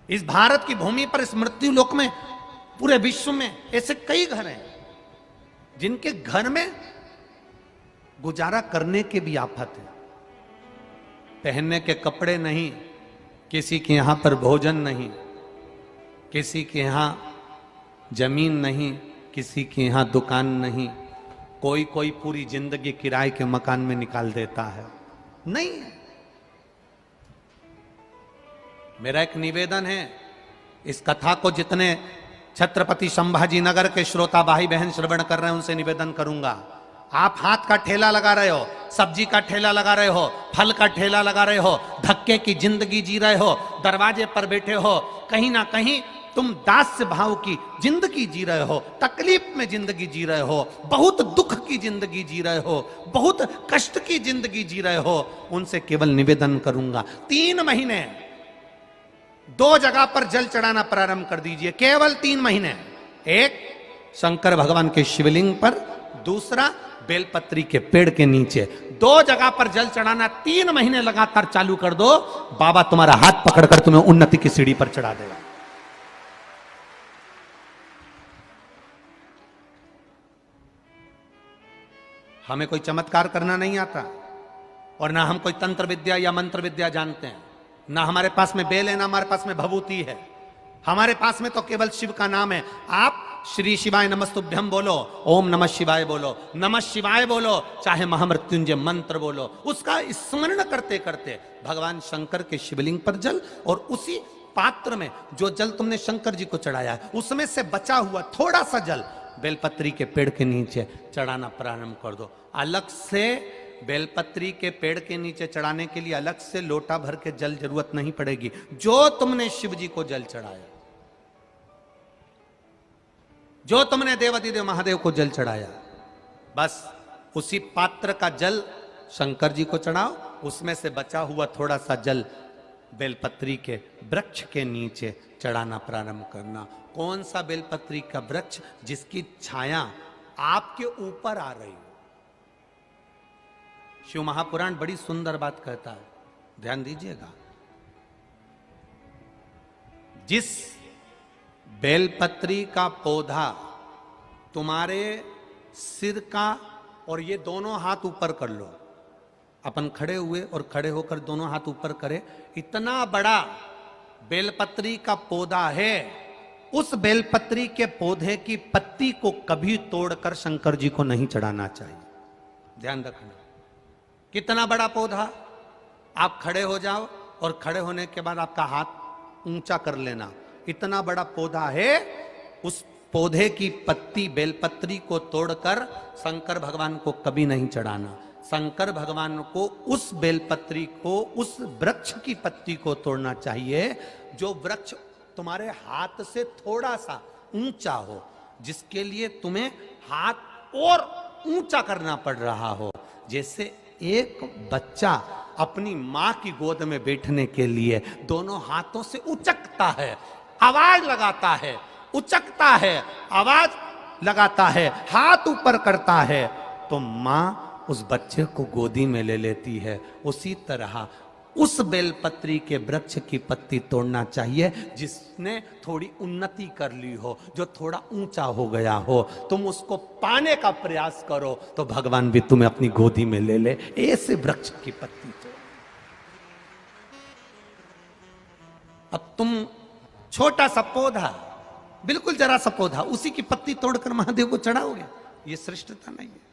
इस भारत की भूमि पर, इस मृत्यु लोक में, पूरे विश्व में ऐसे कई घर हैं जिनके घर में गुजारा करने के भी आफत है। पहनने के कपड़े नहीं, किसी के यहां पर भोजन नहीं, किसी के यहां जमीन नहीं, किसी के यहां दुकान नहीं, कोई कोई पूरी जिंदगी किराए के मकान में निकाल देता है। नहीं है। मेरा एक निवेदन है, इस कथा को जितने छत्रपति संभाजी नगर के श्रोता भाई बहन श्रवण कर रहे हैं उनसे निवेदन करूंगा, आप हाथ का ठेला लगा रहे हो, सब्जी का ठेला लगा रहे हो, फल का ठेला लगा रहे हो, धक्के की जिंदगी जी रहे हो, दरवाजे पर बैठे हो, कहीं ना कहीं तुम दास्य भाव की जिंदगी जी रहे हो, तकलीफ में जिंदगी जी रहे हो, बहुत दुख की जिंदगी जी रहे हो, बहुत कष्ट की जिंदगी जी रहे हो, उनसे केवल निवेदन करूंगा 3 महीने 2 जगह पर जल चढ़ाना प्रारंभ कर दीजिए। केवल 3 महीने। एक शंकर भगवान के शिवलिंग पर, दूसरा बेलपत्री के पेड़ के नीचे। 2 जगह पर जल चढ़ाना 3 महीने लगातार चालू कर दो, बाबा तुम्हारा हाथ पकड़कर तुम्हें उन्नति की सीढ़ी पर चढ़ा देगा। हमें कोई चमत्कार करना नहीं आता और ना हम कोई तंत्र विद्या या मंत्र विद्या जानते हैं, ना हमारे पास में बेल है, ना हमारे पास में भभूति है। हमारे पास में तो केवल शिव का नाम है। आप श्री शिवाय नमस्तुभ्यम बोलो, ओम नमः शिवाय बोलो, नमः शिवाय बोलो, चाहे महामृत्युंजय मंत्र बोलो, उसका स्मरण करते करते भगवान शंकर के शिवलिंग पर जल, और उसी पात्र में जो जल तुमने शंकर जी को चढ़ाया है उसमें से बचा हुआ थोड़ा सा जल बेलपत्री के पेड़ के नीचे चढ़ाना प्रारंभ कर दो। अलग से बेलपत्री के पेड़ के नीचे चढ़ाने के लिए अलग से लोटा भर के जल जरूरत नहीं पड़ेगी। जो तुमने शिव जी को जल चढ़ाया, जो तुमने देवादिदेव महादेव को जल चढ़ाया, बस उसी पात्र का जल शंकर जी को चढ़ाओ, उसमें से बचा हुआ थोड़ा सा जल बेलपत्री के वृक्ष के नीचे चढ़ाना प्रारंभ करना। कौन सा बेलपत्री का वृक्ष? जिसकी छाया आपके ऊपर आ रही हो। शिव महापुराण बड़ी सुंदर बात कहता है, ध्यान दीजिएगा। जिस बेलपत्री का पौधा तुम्हारे सिर का, और ये दोनों हाथ ऊपर कर लो, अपन खड़े हुए और खड़े होकर दोनों हाथ ऊपर करें, इतना बड़ा बेलपत्री का पौधा है, उस बेलपत्री के पौधे की पत्ती को कभी तोड़कर शंकर जी को नहीं चढ़ाना चाहिए। ध्यान रखना। कितना बड़ा पौधा। आप खड़े हो जाओ और खड़े होने के बाद आपका हाथ ऊंचा कर लेना। इतना बड़ा पौधा है, उस पौधे की पत्ती बेलपत्री को तोड़कर शंकर भगवान को कभी नहीं चढ़ाना। शंकर भगवान को उस बेलपत्री को, उस वृक्ष की पत्ती को तोड़ना चाहिए जो वृक्ष तुम्हारे हाथ से थोड़ा सा ऊंचा हो, जिसके लिए तुम्हें हाथ और ऊंचा करना पड़ रहा हो। जैसे एक बच्चा अपनी मां की गोद में बैठने के लिए दोनों हाथों से उचकता है, आवाज लगाता है, उचकता है, आवाज लगाता है, हाथ ऊपर करता है, तो मां उस बच्चे को गोदी में ले लेती है। उसी तरह उस बेलपत्री के वृक्ष की पत्ती तोड़ना चाहिए जिसने थोड़ी उन्नति कर ली हो, जो थोड़ा ऊंचा हो गया हो। तुम उसको पाने का प्रयास करो तो भगवान भी तुम्हें अपनी गोदी में ले ले। ऐसे वृक्ष की पत्ती तोड़। अब तुम छोटा सा पौधा, बिल्कुल जरा सा पौधा, उसी की पत्ती तोड़कर महादेव को चढ़ाओगे, ये श्रेष्ठता नहीं है।